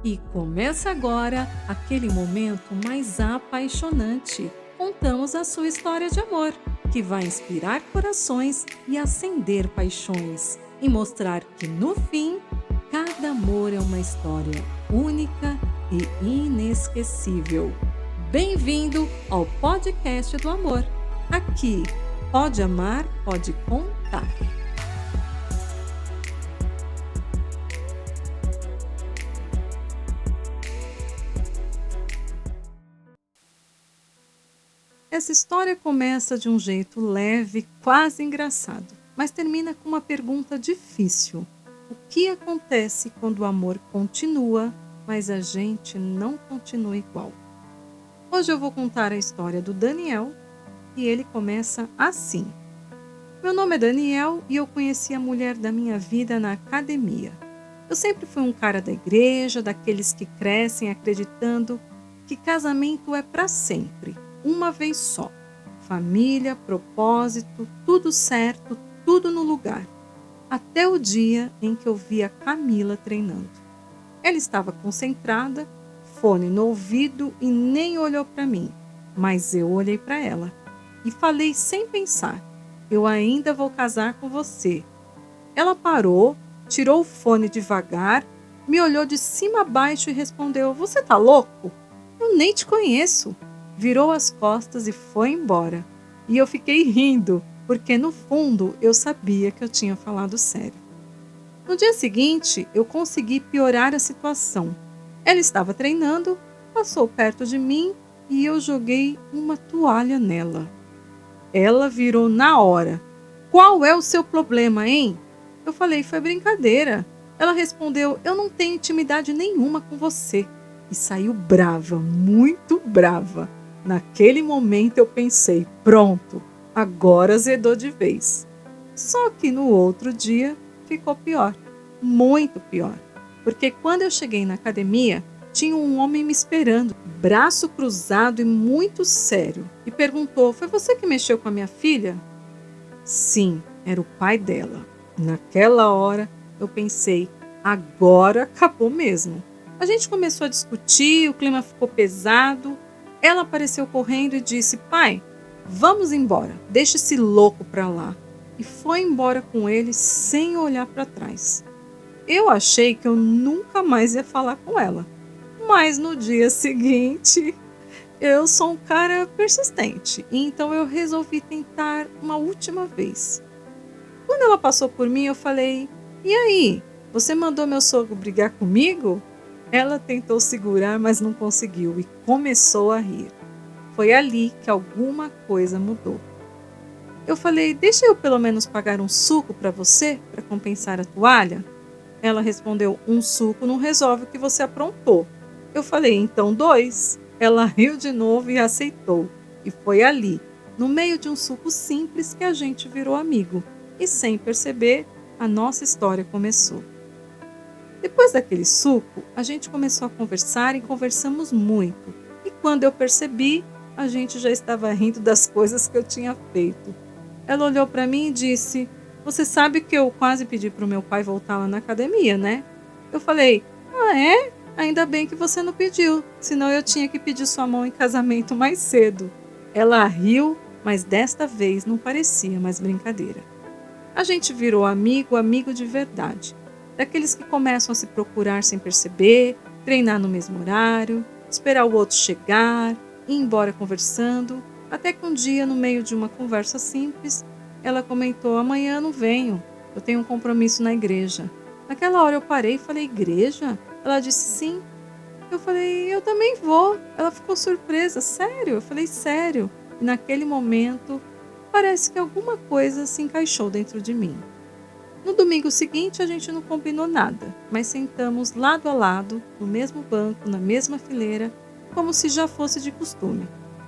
E começa agora aquele momento mais apaixonante. Contamos a sua história de amor, que vai inspirar corações e acender paixões, e mostrar que no fim, cada amor é uma história única e inesquecível. Bem-vindo ao podcast do amor. Aqui, pode amar, pode contar. Essa história começa de um jeito leve, quase engraçado, mas termina com uma pergunta difícil. O que acontece quando o amor continua, mas a gente não continua igual? Hoje eu vou contar a história do Daniel e ele começa assim. Meu nome é Daniel e eu conheci a mulher da minha vida na academia. Eu sempre fui um cara da igreja, daqueles que crescem acreditando que casamento é para sempre, uma vez só. Família, propósito, tudo certo, tudo no lugar. Até o dia em que eu vi a Camila treinando. Ela estava concentrada, fone no ouvido e nem olhou para mim, mas eu olhei para ela e falei sem pensar: eu ainda vou casar com você. Ela parou, tirou o fone devagar, me olhou de cima a baixo e respondeu: você tá louco? Eu nem te conheço. Virou as costas e foi embora. E eu fiquei rindo, porque no fundo eu sabia que eu tinha falado sério. No dia seguinte, eu consegui piorar a situação. Ela estava treinando, passou perto de mim e eu joguei uma toalha nela. Ela virou na hora. Qual é o seu problema, hein? Eu falei: foi brincadeira. Ela respondeu: eu não tenho intimidade nenhuma com você. E saiu brava, muito brava. Naquele momento eu pensei: pronto, agora azedou de vez. Só que no outro dia ficou pior, muito pior. Porque quando eu cheguei na academia, tinha um homem me esperando, braço cruzado e muito sério, e perguntou: foi você que mexeu com a minha filha? Sim, era o pai dela. Naquela hora eu pensei: agora acabou mesmo. A gente começou a discutir, o clima ficou pesado. Ela apareceu correndo e disse: pai, vamos embora, deixa esse louco pra lá. E foi embora com ele sem olhar para trás. Eu achei que eu nunca mais ia falar com ela. Mas no dia seguinte, eu sou um cara persistente, então eu resolvi tentar uma última vez. Quando ela passou por mim, eu falei: e aí, você mandou meu sogro brigar comigo? Ela tentou segurar, mas não conseguiu e começou a rir. Foi ali que alguma coisa mudou. Eu falei: deixa eu pelo menos pagar um suco para você, para compensar a toalha? Ela respondeu: um suco não resolve o que você aprontou. Eu falei: então dois. Ela riu de novo e aceitou. E foi ali, no meio de um suco simples, que a gente virou amigo. E sem perceber, a nossa história começou. Depois daquele suco, a gente começou a conversar e conversamos muito. E quando eu percebi, a gente já estava rindo das coisas que eu tinha feito. Ela olhou para mim e disse: você sabe que eu quase pedi para o meu pai voltar lá na academia, né? Eu falei: ah, é? Ainda bem que você não pediu, senão eu tinha que pedir sua mão em casamento mais cedo. Ela riu, mas desta vez não parecia mais brincadeira. A gente virou amigo, amigo de verdade. Daqueles que começam a se procurar sem perceber, treinar no mesmo horário, esperar o outro chegar, ir embora conversando, até que um dia, no meio de uma conversa simples, ela comentou: amanhã eu não venho, eu tenho um compromisso na igreja. Naquela hora eu parei e falei: igreja? Ela disse sim. Eu falei: eu também vou. Ela ficou surpresa: sério? Eu falei: sério. E naquele momento, parece que alguma coisa se encaixou dentro de mim. No domingo seguinte, a gente não combinou nada, mas sentamos lado a lado, no mesmo banco, na mesma fileira, como se já fosse de costume.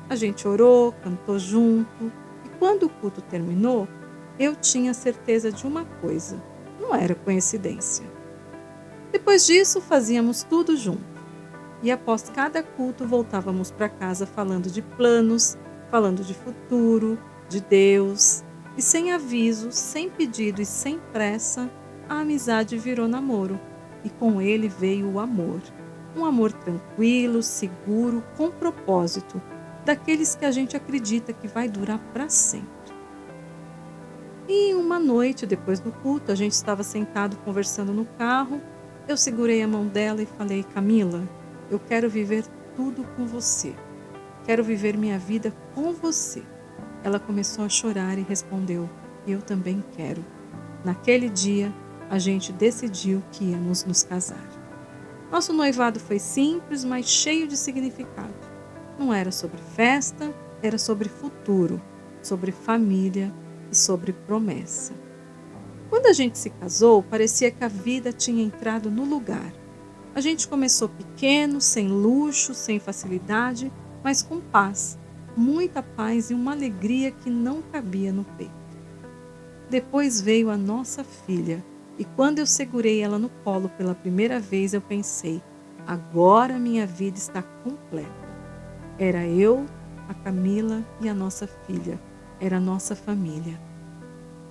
A gente orou, cantou junto, e quando o culto terminou, eu tinha certeza de uma coisa: não era coincidência. Depois disso, fazíamos tudo junto. E após cada culto, voltávamos para casa falando de planos, falando de futuro, de Deus. E sem aviso, sem pedido e sem pressa, a amizade virou namoro. E com ele veio o amor. Um amor tranquilo, seguro, com propósito, daqueles que a gente acredita que vai durar para sempre. E uma noite, depois do culto, a gente estava sentado conversando no carro. Eu segurei a mão dela e falei: Camila, eu quero viver tudo com você. Quero viver minha vida com você. Ela começou a chorar e respondeu: eu também quero. Naquele dia, a gente decidiu que íamos nos casar. Nosso noivado foi simples, mas cheio de significado. Não era sobre festa, era sobre futuro, sobre família e sobre promessa. Quando a gente se casou, parecia que a vida tinha entrado no lugar. A gente começou pequeno, sem luxo, sem facilidade, mas com paz, muita paz e uma alegria que não cabia no peito. Depois veio a nossa filha, e quando eu segurei ela no colo pela primeira vez, eu pensei: agora minha vida está completa. Era eu, a Camila e a nossa filha. Era a nossa família.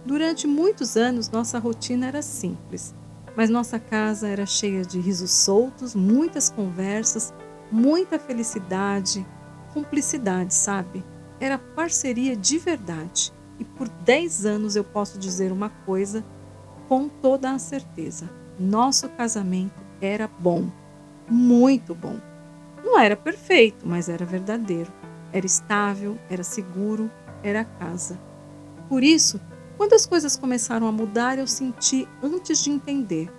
Durante muitos anos, nossa rotina era simples, mas nossa casa era cheia de risos soltos, muitas conversas, muita felicidade, cumplicidade, sabe? Era parceria de verdade. E por 10 anos eu posso dizer uma coisa com toda a certeza: nosso casamento era bom, muito bom. Não era perfeito, mas era verdadeiro. Era estável, era seguro, era casa. Por isso, quando as coisas começaram a mudar, eu senti antes de entender.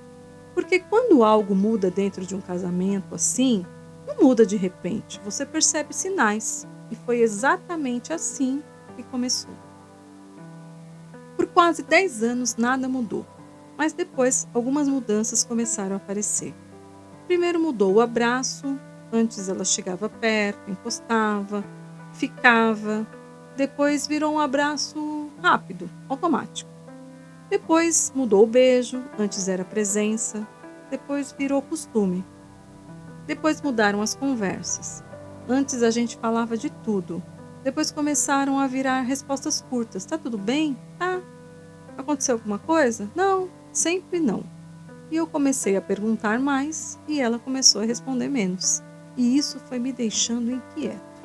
Porque quando algo muda dentro de um casamento assim, não muda de repente, você percebe sinais. E foi exatamente assim que começou. Por quase 10 anos nada mudou, mas depois algumas mudanças começaram a aparecer. Primeiro mudou o abraço. Antes ela chegava perto, encostava, ficava. Depois virou um abraço rápido, automático. Depois mudou o beijo. Antes era presença. Depois virou costume. Depois mudaram as conversas. Antes a gente falava de tudo. Depois começaram a virar respostas curtas. Tá tudo bem? Tá. Aconteceu alguma coisa? Não, sempre não. E eu comecei a perguntar mais e ela começou a responder menos. E isso foi me deixando inquieto.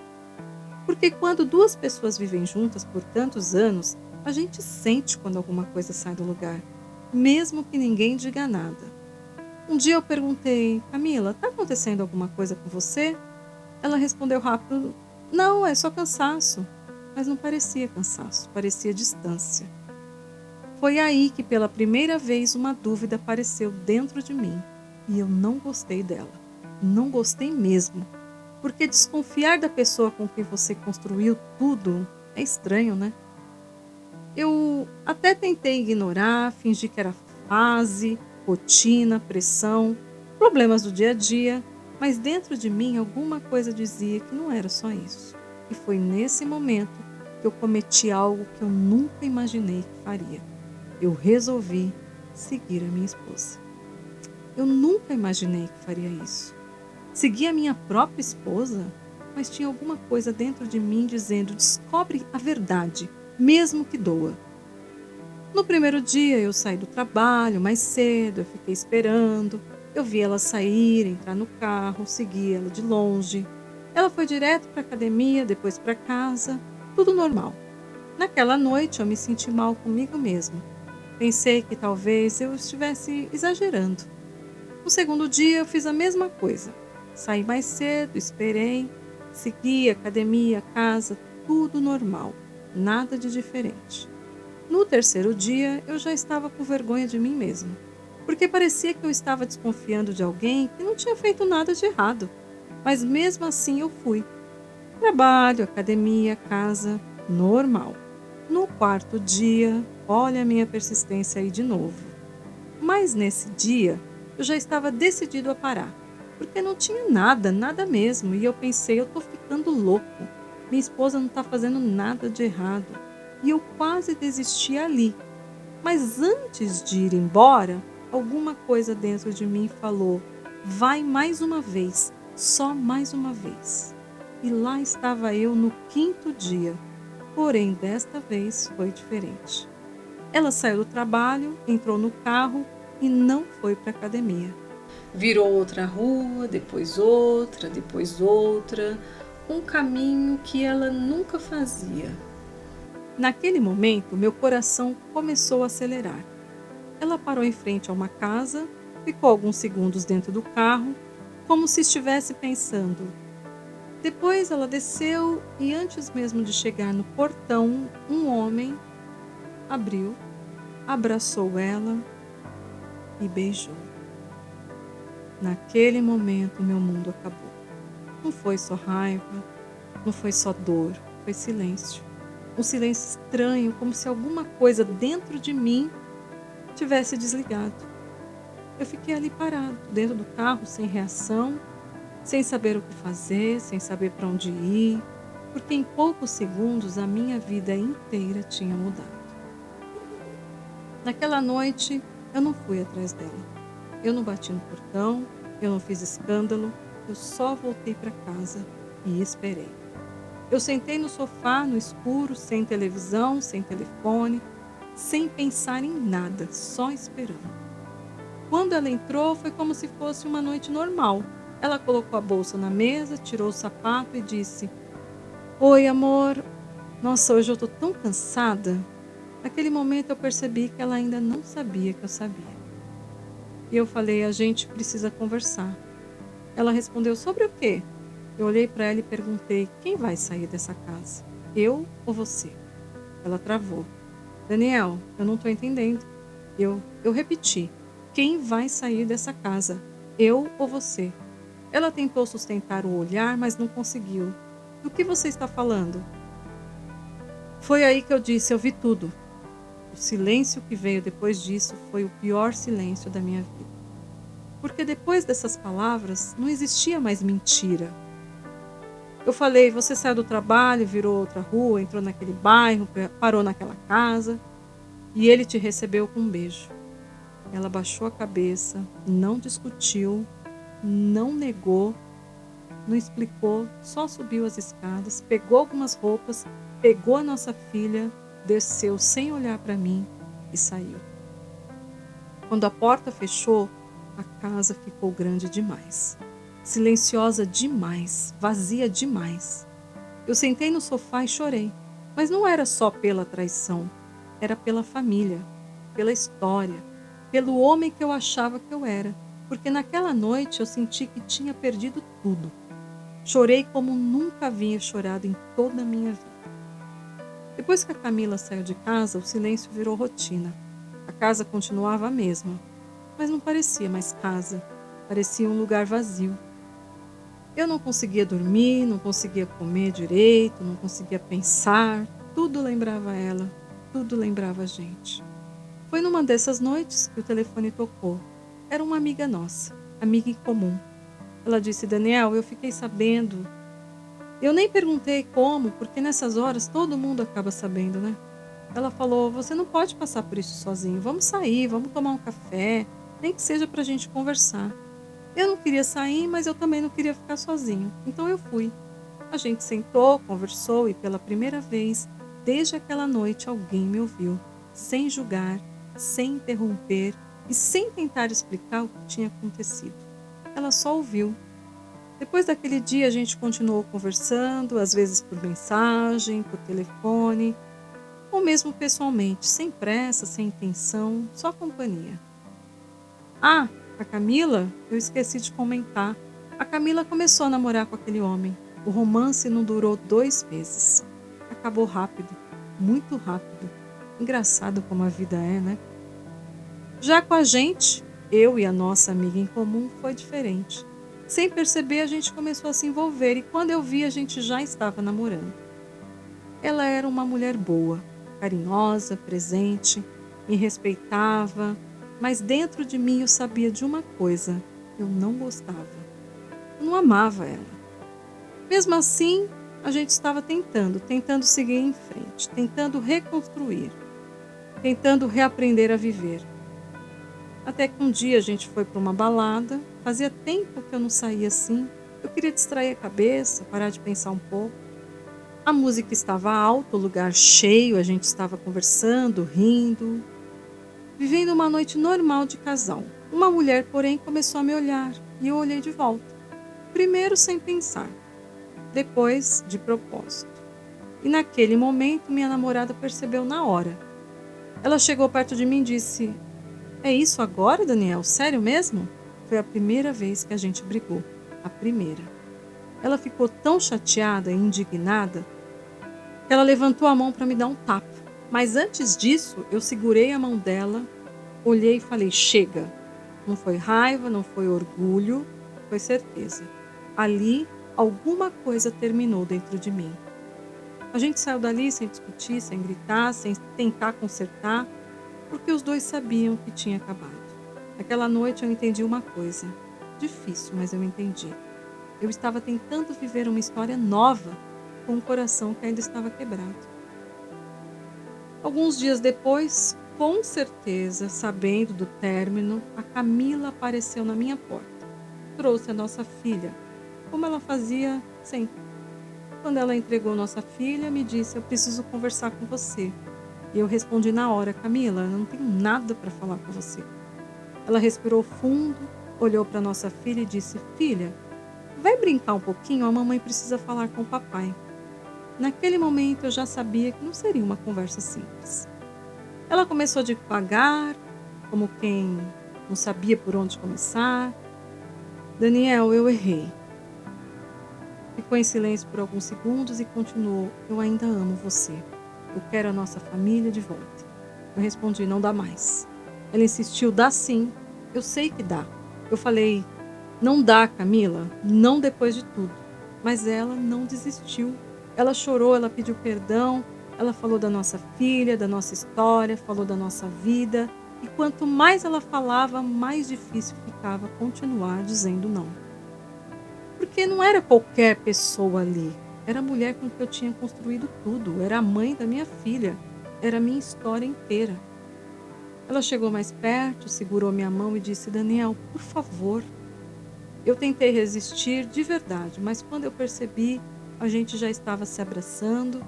Porque quando duas pessoas vivem juntas por tantos anos, a gente sente quando alguma coisa sai do lugar, mesmo que ninguém diga nada. Um dia eu perguntei: Camila, tá acontecendo alguma coisa com você? Ela respondeu rápido: não, é só cansaço. Mas não parecia cansaço, parecia distância. Foi aí que pela primeira vez uma dúvida apareceu dentro de mim e eu não gostei dela. Não gostei mesmo, porque desconfiar da pessoa com quem você construiu tudo é estranho, né? Eu até tentei ignorar, fingir que era fase, rotina, pressão, problemas do dia a dia, mas dentro de mim alguma coisa dizia que não era só isso. E foi nesse momento que eu cometi algo que eu nunca imaginei que faria. Eu resolvi seguir a minha esposa. Eu nunca imaginei que faria isso. Seguir a minha própria esposa? Mas tinha alguma coisa dentro de mim dizendo: descobre a verdade, mesmo que doa. No primeiro dia eu saí do trabalho mais cedo, eu fiquei esperando. Eu vi ela sair, entrar no carro, segui ela de longe. Ela foi direto para a academia, depois para casa, tudo normal. Naquela noite eu me senti mal comigo mesma. Pensei que talvez eu estivesse exagerando. No segundo dia eu fiz a mesma coisa. Saí mais cedo, esperei, segui a academia, a casa, tudo normal, nada de diferente. No terceiro dia eu já estava com vergonha de mim mesma, porque parecia que eu estava desconfiando de alguém que não tinha feito nada de errado. Mas mesmo assim eu fui. Trabalho, academia, casa, normal. No quarto dia, olha a minha persistência aí de novo. Mas nesse dia, eu já estava decidido a parar, porque não tinha nada, nada mesmo, e eu pensei: eu tô ficando louco. Minha esposa não está fazendo nada de errado. E eu quase desisti ali. Mas antes de ir embora, alguma coisa dentro de mim falou: vai mais uma vez, só mais uma vez. E lá estava eu no quinto dia. Porém, desta vez foi diferente. Ela saiu do trabalho, entrou no carro e não foi para a academia. Virou outra rua, depois outra, um caminho que ela nunca fazia. Naquele momento, meu coração começou a acelerar. Ela parou em frente a uma casa, ficou alguns segundos dentro do carro, como se estivesse pensando. Depois ela desceu e, antes mesmo de chegar no portão, um homem abriu, abraçou ela e beijou. Naquele momento, meu mundo acabou. Não foi só raiva, não foi só dor, foi silêncio. Um silêncio estranho, como se alguma coisa dentro de mim tivesse desligado. Eu fiquei ali parado, dentro do carro, sem reação, sem saber o que fazer, sem saber para onde ir, porque em poucos segundos a minha vida inteira tinha mudado. Naquela noite, eu não fui atrás dela. Eu não bati no portão, eu não fiz escândalo, eu só voltei para casa e esperei. Eu sentei no sofá, no escuro, sem televisão, sem telefone, sem pensar em nada, só esperando. Quando ela entrou, foi como se fosse uma noite normal. Ela colocou a bolsa na mesa, tirou o sapato e disse: "Oi, amor. Nossa, hoje eu tô tão cansada." Naquele momento eu percebi que ela ainda não sabia que eu sabia. E eu falei: "A gente precisa conversar." Ela respondeu: "Sobre o quê?" Eu olhei para ela e perguntei: "Quem vai sair dessa casa? Eu ou você?" Ela travou. "Daniel, eu não tô entendendo." Eu repeti: "Quem vai sair dessa casa? Eu ou você?" Ela tentou sustentar o olhar, mas não conseguiu. "Do que você está falando?" Foi aí que eu disse: "Eu vi tudo." O silêncio que veio depois disso foi o pior silêncio da minha vida. Porque depois dessas palavras, não existia mais mentira. Eu falei: "Você saiu do trabalho, virou outra rua, entrou naquele bairro, parou naquela casa, e ele te recebeu com um beijo." Ela baixou a cabeça, não discutiu, não negou, não explicou, só subiu as escadas, pegou algumas roupas, pegou a nossa filha, desceu sem olhar para mim e saiu. Quando a porta fechou, a casa ficou grande demais, silenciosa demais, vazia demais. Eu sentei no sofá e chorei, mas não era só pela traição, era pela família, pela história, pelo homem que eu achava que eu era, porque naquela noite eu senti que tinha perdido tudo. Chorei como nunca havia chorado em toda a minha vida. Depois que a Camila saiu de casa, o silêncio virou rotina. A casa continuava a mesma, mas não parecia mais casa, parecia um lugar vazio. Eu não conseguia dormir, não conseguia comer direito, não conseguia pensar, tudo lembrava ela, tudo lembrava a gente. Foi numa dessas noites que o telefone tocou. Era uma amiga nossa, amiga em comum. Ela disse: "Daniel, eu fiquei sabendo." Eu nem perguntei como, porque nessas horas todo mundo acaba sabendo, né? Ela falou: "Você não pode passar por isso sozinho. Vamos sair, vamos tomar um café, nem que seja pra gente conversar." Eu não queria sair, mas eu também não queria ficar sozinho. Então eu fui. A gente sentou, conversou e pela primeira vez, desde aquela noite, alguém me ouviu, sem julgar, sem interromper e sem tentar explicar o que tinha acontecido. Ela só ouviu. Depois daquele dia a gente continuou conversando, às vezes por mensagem, por telefone, ou mesmo pessoalmente, sem pressa, sem intenção, só companhia. Ah, a Camila, eu esqueci de comentar. A Camila começou a namorar com aquele homem. O romance não durou 2 meses. Acabou rápido, muito rápido. Engraçado como a vida é, né? Já com a gente, eu e a nossa amiga em comum, foi diferente. Sem perceber, a gente começou a se envolver e quando eu vi, a gente já estava namorando. Ela era uma mulher boa, carinhosa, presente, me respeitava, mas dentro de mim eu sabia de uma coisa: eu não gostava. Eu não amava ela. Mesmo assim, a gente estava tentando seguir em frente, tentando reconstruir, tentando reaprender a viver. Até que um dia a gente foi para uma balada, fazia tempo que eu não saía assim, eu queria distrair a cabeça, parar de pensar um pouco. A música estava alta, o lugar cheio, a gente estava conversando, rindo, vivendo uma noite normal de casal. Uma mulher, porém, começou a me olhar e eu olhei de volta. Primeiro sem pensar, depois de propósito. E naquele momento minha namorada percebeu na hora. Ela chegou perto de mim e disse: "É isso agora, Daniel? Sério mesmo?" Foi a primeira vez que a gente brigou. A primeira. Ela ficou tão chateada e indignada que ela levantou a mão para me dar um tapa. Mas antes disso, eu segurei a mão dela, olhei e falei: "Chega." Não foi raiva, não foi orgulho, foi certeza. Ali, alguma coisa terminou dentro de mim. A gente saiu dali sem discutir, sem gritar, sem tentar consertar, porque os dois sabiam que tinha acabado. Aquela noite eu entendi uma coisa. Difícil, mas eu entendi. Eu estava tentando viver uma história nova com um coração que ainda estava quebrado. Alguns dias depois, com certeza, sabendo do término, a Camila apareceu na minha porta. Trouxe a nossa filha, como ela fazia sempre. Quando ela entregou nossa filha, me disse: "Eu preciso conversar com você." E eu respondi na hora: "Camila, eu não tenho nada para falar com você." Ela respirou fundo, olhou para nossa filha e disse: "Filha, vai brincar um pouquinho? A mamãe precisa falar com o papai." Naquele momento eu já sabia que não seria uma conversa simples. Ela começou devagar, como quem não sabia por onde começar. "Daniel, eu errei." Ficou em silêncio por alguns segundos e continuou: "Eu ainda amo você. Eu quero a nossa família de volta." Eu respondi: "Não dá mais." Ela insistiu: "Dá sim. Eu sei que dá." Eu falei: "Não dá, Camila. Não depois de tudo." Mas ela não desistiu. Ela chorou, ela pediu perdão, ela falou da nossa filha, da nossa história, falou da nossa vida. E quanto mais ela falava, mais difícil ficava continuar dizendo não. Porque não era qualquer pessoa ali. Era a mulher com que eu tinha construído tudo. Era a mãe da minha filha. Era a minha história inteira. Ela chegou mais perto, segurou minha mão e disse: "Daniel, por favor." Eu tentei resistir de verdade, mas quando eu percebi, a gente já estava se abraçando,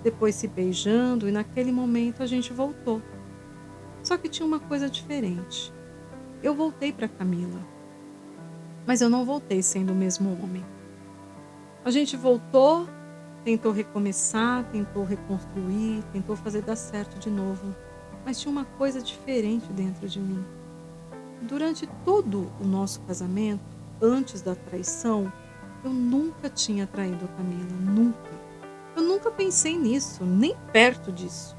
depois se beijando, e naquele momento a gente voltou. Só que tinha uma coisa diferente. Eu voltei para Camila, mas eu não voltei sendo o mesmo homem. A gente voltou, tentou recomeçar, tentou reconstruir, tentou fazer dar certo de novo, mas tinha uma coisa diferente dentro de mim. Durante todo o nosso casamento, antes da traição, eu nunca tinha traído a Camila, nunca. Eu nunca pensei nisso, nem perto disso.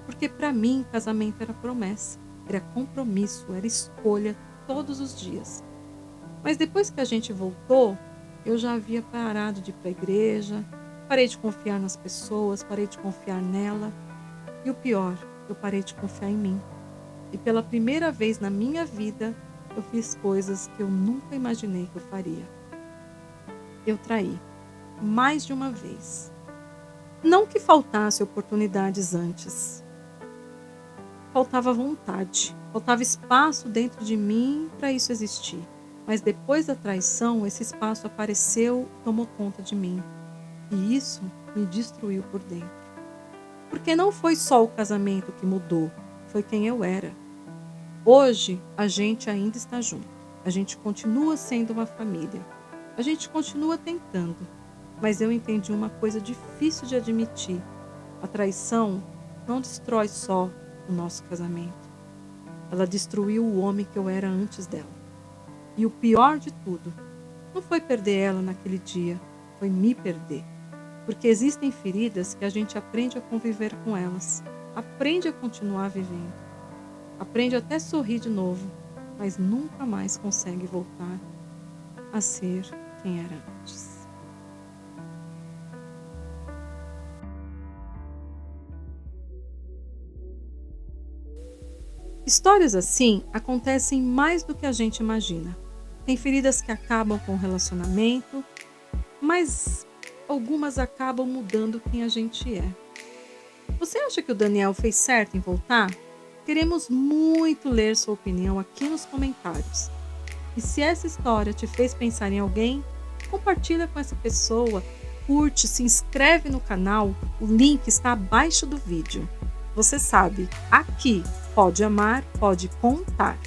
Porque para mim, casamento era promessa, era compromisso, era escolha todos os dias. Mas depois que a gente voltou, eu já havia parado de ir para a igreja, parei de confiar nas pessoas, parei de confiar nela. E o pior, eu parei de confiar em mim. E pela primeira vez na minha vida, eu fiz coisas que eu nunca imaginei que eu faria. Eu traí, mais de uma vez. Não que faltasse oportunidades antes. Faltava vontade, faltava espaço dentro de mim para isso existir. Mas depois da traição, esse espaço apareceu e tomou conta de mim. E isso me destruiu por dentro. Porque não foi só o casamento que mudou, foi quem eu era. Hoje, a gente ainda está junto. A gente continua sendo uma família. A gente continua tentando. Mas eu entendi uma coisa difícil de admitir. A traição não destrói só o nosso casamento. Ela destruiu o homem que eu era antes dela. E o pior de tudo, não foi perder ela naquele dia, foi me perder. Porque existem feridas que a gente aprende a conviver com elas. Aprende a continuar vivendo. Aprende até sorrir de novo, mas nunca mais consegue voltar a ser quem era antes. Histórias assim acontecem mais do que a gente imagina. Tem feridas que acabam com o relacionamento, mas algumas acabam mudando quem a gente é. Você acha que o Daniel fez certo em voltar? Queremos muito ler sua opinião aqui nos comentários. E se essa história te fez pensar em alguém, compartilha com essa pessoa, curte, se inscreve no canal, o link está abaixo do vídeo. Você sabe, aqui pode amar, pode contar.